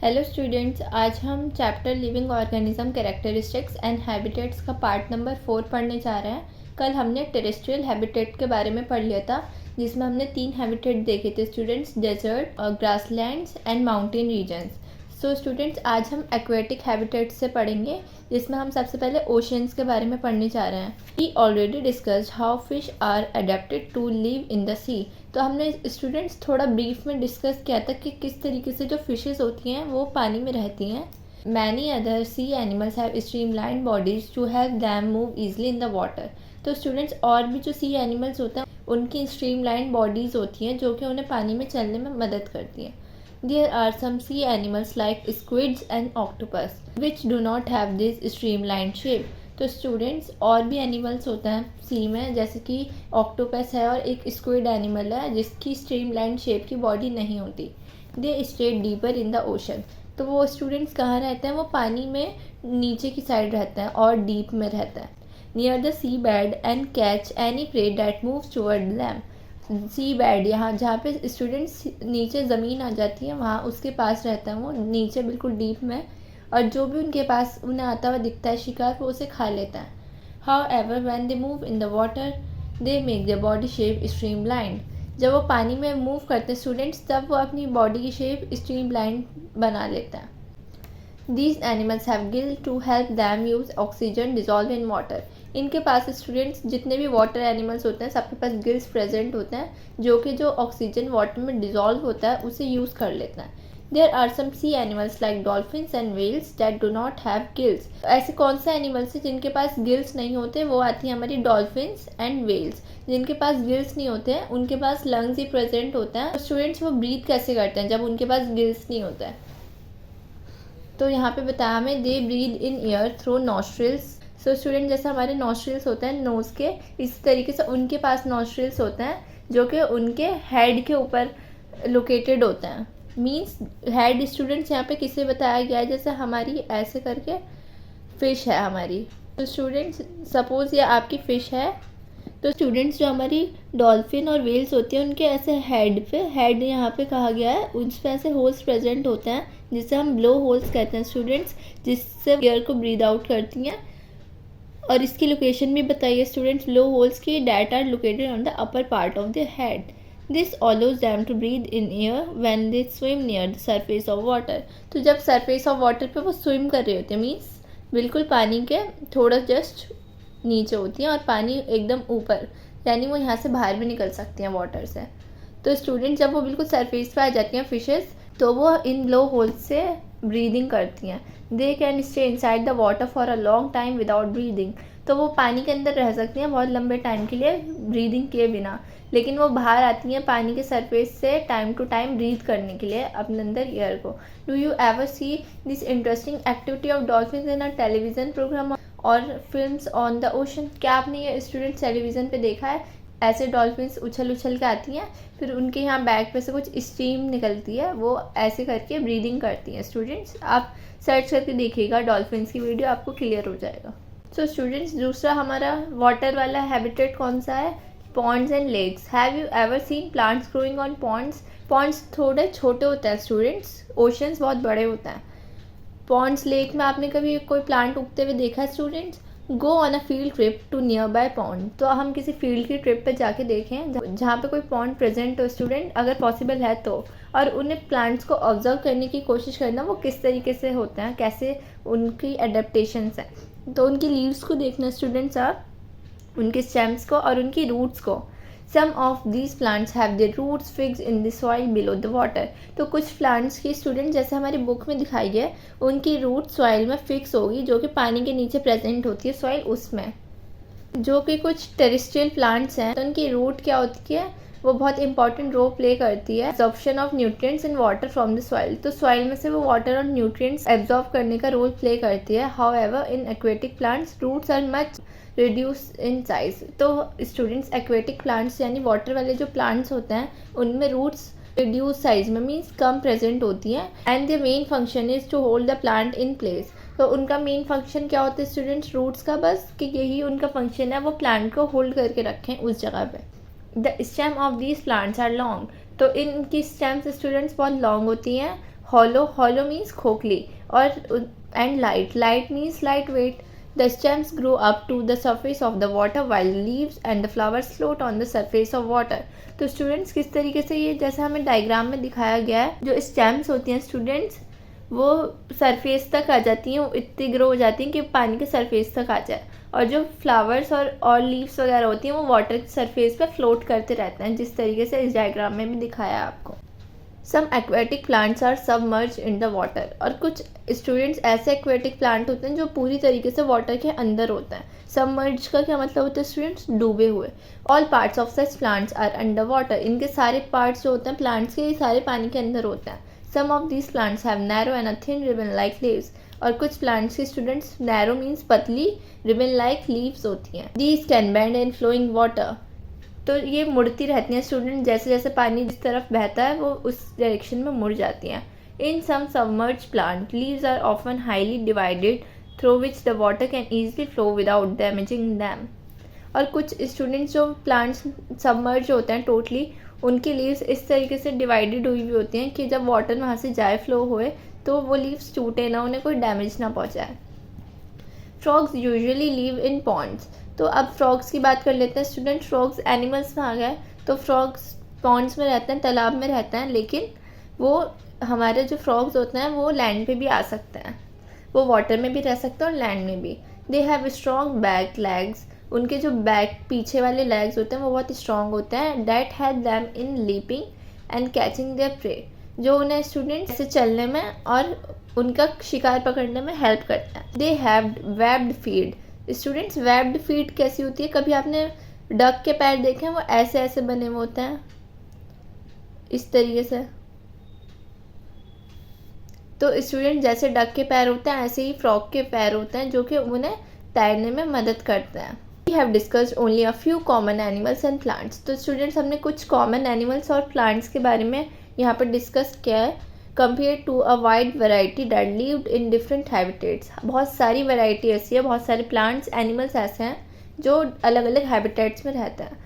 Hello students, आज हम chapter living organism characteristics and habitats का पार्ट नंबर 4 पढ़ने जा रहे हैं। कल हमने टेरेस्ट्रियल हैबिटेट के बारे में पढ़ लिया था, जिसमें हमने 3 हैबिटेट देखे थे students, desert, grasslands and mountain regions. So students, आज हम एक्वेटिक हैबिटेट्स से पढ़ेंगे, जिसमें हम सबसे पहले ओशंस के बारे में पढ़ने जा रहे हैं। We already discussed how fish are adapted to live in the sea. तो हमने स्टूडेंट्स थोड़ा ब्रीफ में डिस्कस किया था कि किस तरीके से जो फिशेस होती हैं वो पानी में रहती हैं। Many other sea animals have streamlined bodies to help them move easily in the water. तो स्टूडेंट्स, और भी जो सी एनिमल्स होते हैं उनकी स्ट्रीमलाइंड बॉडीज होती हैं जो कि उन्हें पानी में चलने में मदद करती हैं। There are some sea animals like squids and octopus which do not have this streamlined shape. तो स्टूडेंट्स, और भी एनिमल्स होते हैं सी में, जैसे कि ऑक्टोपस है और एक स्क्विड एनिमल है जिसकी स्ट्रीमलाइन शेप की बॉडी नहीं होती। They stay deeper in the ocean. तो वो स्टूडेंट्स कहाँ रहते हैं? वो पानी में नीचे की साइड रहते हैं और डीप में रहते हैं। Near the sea bed and catch any prey that moves toward them. Sea bed, यहाँ जहाँ पे स्टूडेंट्स नीचे ज़मीन आ जाती है वहाँ उसके पास रहता है, वो नीचे बिल्कुल डीप में, और जो भी उनके पास उन्हें आता हुआ दिखता है शिकार, वो उसे खा लेता है। How ever when they move in the water they make the body shape streamlined. जब वो पानी में मूव करते हैं स्टूडेंट्स, तब वो अपनी बॉडी की शेप स्ट्रीमलाइंड बना लेता है। These animals have gills to help them use oxygen dissolved in water. इनके पास स्टूडेंट्स जितने भी वाटर एनिमल्स होते हैं सबके पास गिल्स प्रेजेंट होते हैं जो कि जो ऑक्सीजन वाटर में डिजॉल्व होता है उसे यूज़ कर लेते हैं। There are some sea animals like dolphins and whales that do not have gills. ऐसे कौन से एनिमल्स हैं जिनके पास गिल्स नहीं होते? वो आती हैं हमारी डॉल्फिन्स एंड वेल्स। जिनके पास गिल्स नहीं होते हैं उनके पास लंग्स ही प्रेजेंट होते हैं। स्टूडेंट्स, वो ब्रीथ कैसे करते हैं जब उनके पास गिल्स नहीं होता है? तो यहाँ पे बताया हमें they breathe in air through nostrils. So student, जैसे हमारे नॉस्ट्रिल्स होते हैं नोज़ के, इस तरीके से उनके पास नॉस्ट्रिल्स होते हैं जो कि उनके हेड के ऊपर लोकेटेड होते हैं। मीन्स हेड स्टूडेंट्स यहाँ पे किसे बताया गया है? जैसे हमारी ऐसे करके फ़िश है हमारी। तो स्टूडेंट्स, सपोज़ ये आपकी फ़िश है, तो स्टूडेंट्स जो हमारी डॉल्फिन और वेल्स होती हैं उनके ऐसे हेड यहाँ पे कहा गया है, उस पर ऐसे होल्स प्रेजेंट होते हैं जिसे हम ब्लो होल्स कहते हैं स्टूडेंट्स, जिससे एयर को ब्रीद आउट करती हैं। और इसकी लोकेशन भी बताइए स्टूडेंट्स, ब्लो होल्स की that are located on the upper part of the head. This allows them to breathe in air when they swim near the surface of water. तो जब surface of water पे वो swim कर रहे होते हैं, means बिल्कुल पानी के थोड़ा जस्ट नीचे होती हैं और पानी एकदम ऊपर, यानी वो यहाँ से बाहर भी निकल सकती हैं वाटर से। तो स्टूडेंट, जब वो बिल्कुल सरफेस पे आ जाती हैं फिशेस, तो वो इन ब्लो होल्स से ब्रीदिंग करती हैं। They can stay inside the water for a long time without breathing. तो वो पानी के अंदर रह सकती हैं बहुत लंबे टाइम के लिए ब्रीदिंग किए बिना, लेकिन वो बाहर आती हैं पानी के सरफेस से टाइम टू टाइम ब्रीथ करने के लिए अपने अंदर एयर को। Do you ever see this interesting activity of dolphins in a television program or films on the ocean? क्या आपने ये स्टूडेंट्स टेलीविज़न पे देखा है? ऐसे डॉल्फिन्स उछल उछल के आती हैं, फिर उनके यहाँ बैक पे से कुछ स्टीम निकलती है, वो ऐसे करके ब्रीदिंग करती हैं। स्टूडेंट्स, आप सर्च करके देखिएगा डॉल्फिन्स की वीडियो, आपको क्लियर हो जाएगा। सो स्टूडेंट्स, दूसरा हमारा वाटर वाला हैबिटेट कौन सा है? Ponds and lakes. Have you ever seen plants growing on ponds? Ponds थोड़े छोटे होते हैं स्टूडेंट्स, ओशंस बहुत बड़े होते हैं। पॉन्ड्स, लेक में आपने कभी कोई प्लांट उगते हुए देखा है students? Go on a field trip to nearby pond. तो हम किसी फील्ड की ट्रिप पे जाके देखें जहाँ पे कोई पॉन्ड प्रेजेंट हो स्टूडेंट, अगर पॉसिबल है तो, और उन्हें प्लांट्स को ऑब्जर्व करने की कोशिश करना वो किस तरीके से होते हैं, कैसे उनकी एडेप्टेशंस हैं। तो उनकी लीव्स को देखना स्टूडेंट्स आप, उनके स्टेम्स को और उनकी रूट्स को। Some of these plants have their roots fixed in the soil below the water. तो कुछ प्लांट्स की स्टूडेंट, जैसे हमारी बुक में दिखाई है, उनकी रूट सॉइल में फिक्स होगी जो कि पानी के नीचे प्रेजेंट होती है सॉइल उसमें। जो कि कुछ टेरेस्ट्रियल प्लांट्स हैं तो उनकी रूट क्या होती है, वो बहुत इंपॉर्टेंट रोल प्ले करती है absorption of nutrients in water from the soil. तो सॉइल में से वो वाटर और न्यूट्रिएंट्स एब्जॉर्ब करने का रोल प्ले करती है। However in aquatic plants roots are much reduce in size. तो स्टूडेंट्स, एक्वेटिक प्लांट्स यानी वाटर वाले जो प्लांट्स होते हैं उनमें रूट्स रिड्यूस साइज में, मीन्स कम प्रेजेंट होती हैं। And the main function is to hold the plant in place. तो उनका मेन फंक्शन क्या होता है स्टूडेंट्स, रूट्स का, बस कि यही उनका फंक्शन है, वो प्लांट को होल्ड करके रखें उस जगह पे। The stem of these plants are long. तो इनकी स्टेम्स स्टूडेंट्स बहुत लॉन्ग होती हैं hollow, hollow means खोखली, और and light, light means lightweight. The stems grow up to the surface of the water while the leaves and the flowers float on the surface of water. तो students किस तरीके से ये जैसे हमें diagram में दिखाया गया है, जो स्टेम्स होती हैं स्टूडेंट्स वो सरफेस तक आ जाती हैं, इतनी ग्रो हो जाती हैं कि पानी के सरफेस तक आ जाए, और जो फ्लावर्स और लीव्स वगैरह होती हैं वो वाटर की सरफेस पे फ्लोट करते रहते हैं, जिस तरीके से इस डायग्राम में भी दिखाया है आपको. Some aquatic plants are submerge in the water. और कुछ स्टूडेंट्स ऐसे एक्वेटिक प्लांट होते हैं जो पूरी तरीके से वाटर के अंदर होते हैं. सबमर्ज का क्या मतलब होता है स्टूडेंट्स? डूबे हुए. All parts of such plants are under water. इनके सारे पार्ट्स जो होते हैं प्लांट्स के, ये सारे पानी के अंदर होते हैं. Some of these plants have narrow and a thin ribbon like leaves. और कुछ प्लांट्स के स्टूडेंट्स नैरो मीन्स पतली, रिबन लाइक लीव्स होती हैं. These can bend in flowing water. तो ये मुड़ती रहती हैं स्टूडेंट, जैसे जैसे पानी जिस तरफ बहता है वो उस डायरेक्शन में मुड़ जाती हैं. In some submerge plant leaves are often highly divided through which the water can easily flow without damaging them. और कुछ स्टूडेंट्स जो प्लांट्स सबमर्ज होते हैं टोटली, उनकी लीव्स इस तरीके से डिवाइडेड हुई हुई होती हैं कि जब वाटर वहाँ से जाए फ्लो होए तो वो लीव्स टूटे ना, उन्हें कोई डैमेज ना पहुँचाए. Frogs usually live in ponds. तो अब फ्रॉग्स की बात कर लेते हैं स्टूडेंट. फ्रॉग्स एनिमल्स में आ गए, तो फ्रॉग्स पॉन्ड्स में रहते हैं, तालाब में रहते हैं, लेकिन वो हमारे जो फ्रॉग्स होते हैं वो लैंड पे भी आ सकते हैं, वो वाटर में भी रह सकते हैं और लैंड में भी. They have strong back legs. उनके जो बैक पीछे वाले लेग्स होते हैं वो बहुत स्ट्रॉन्ग होते हैं. That help them in leaping and catching there pray. जो उन्हें स्टूडेंट से चलने में और उनका शिकार पकड़ने में हेल्प करते हैं. They have webbed feet. Students webbed feet कैसी होती है? कभी आपने डक के पैर देखे हैं? वो ऐसे ऐसे बने हुए होते हैं इस तरीके से. तो स्टूडेंट जैसे डक के पैर होते हैं ऐसे ही फ्रॉग के पैर होते हैं, जो कि उन्हें तैरने में मदद करते हैं. We have discussed only a few common animals and plants. तो स्टूडेंट्स हमने कुछ कॉमन एनिमल्स और प्लांट्स के बारे में यहाँ पर डिस्कस किया है, compare to a wide variety that lived in different habitats. बहुत सारी वैरायटी ऐसी है, बहुत सारे प्लांट्स एनिमल्स ऐसे हैं जो अलग अलग हैबिटेट्स में रहते हैं.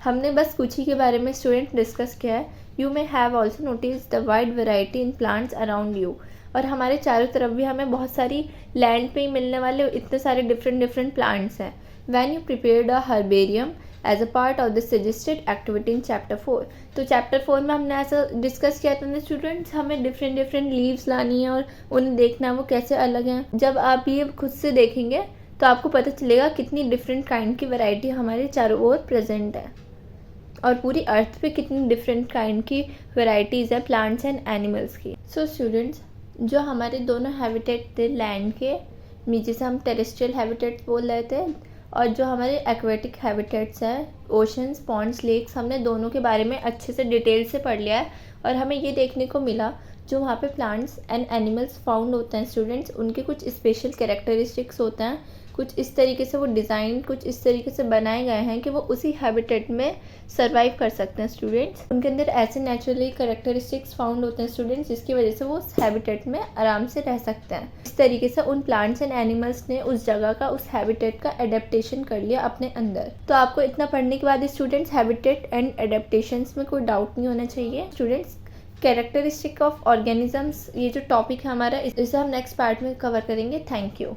हमने बस कुछ ही के बारे में स्टूडेंट डिस्कस किया है. You may have also notice the wide variety in plants around you. और हमारे चारों तरफ भी हमें बहुत सारी लैंड पे ही मिलने वाले इतने सारे डिफरेंट प्लांट्स हैं. When you prepared a herbarium as a part of the suggested activity in chapter 4. तो चैप्टर 4 में हमने ऐसा डिस्कस किया था स्टूडेंट्स, हमें डिफरेंट लीव्स लानी है और उन्हें देखना वो कैसे अलग हैं. जब आप ये खुद से देखेंगे तो आपको पता चलेगा कितनी डिफरेंट काइंड की वैरायटी हमारे चारों ओर प्रेजेंट है, और पूरी अर्थ पे कितनी डिफरेंट काइंड की वैरायटीज़ है प्लांट्स एंड एनिमल्स की. सो स्टूडेंट्स, जो हमारे दोनों हैबिटेट थे लैंड के, जिसे हम टेरेस्ट्रियल हैबिटेट्स बोल रहे थे, और जो हमारे एक्वेटिक हैबिटेट्स हैं ओशंस, पॉन्ड्स, लेक्स, हमने दोनों के बारे में अच्छे से डिटेल से पढ़ लिया है. और हमें ये देखने को मिला जो वहाँ पे प्लांट्स एंड एनिमल्स फाउंड होते हैं स्टूडेंट्स, उनके कुछ स्पेशल कैरेक्टरिस्टिक्स होते हैं. कुछ इस तरीके से वो डिज़ाइन कुछ इस तरीके से बनाए गए हैं कि वो उसी हैबिटेट में सर्वाइव कर सकते हैं स्टूडेंट्स. उनके अंदर ऐसे नेचुरली कैरेक्टरिस्टिक्स फाउंड होते हैं स्टूडेंट्स जिसकी वजह से वो उस हैबिटेट में आराम से रह सकते हैं. इस तरीके से उन प्लांट्स एंड एनिमल्स ने उस जगह का, उस हैबिटेट का एडेप्टेशन कर लिया अपने अंदर. तो आपको इतना पढ़ने के बाद स्टूडेंट्स हैबिटेट एंड एडेप्टेशंस में कोई डाउट नहीं होना चाहिए. स्टूडेंट्स, कैरेक्टरिस्टिक ऑफ ऑर्गेनिजम्स, ये जो टॉपिक है हमारा, इसे हम नेक्स्ट पार्ट में कवर करेंगे. Thank you.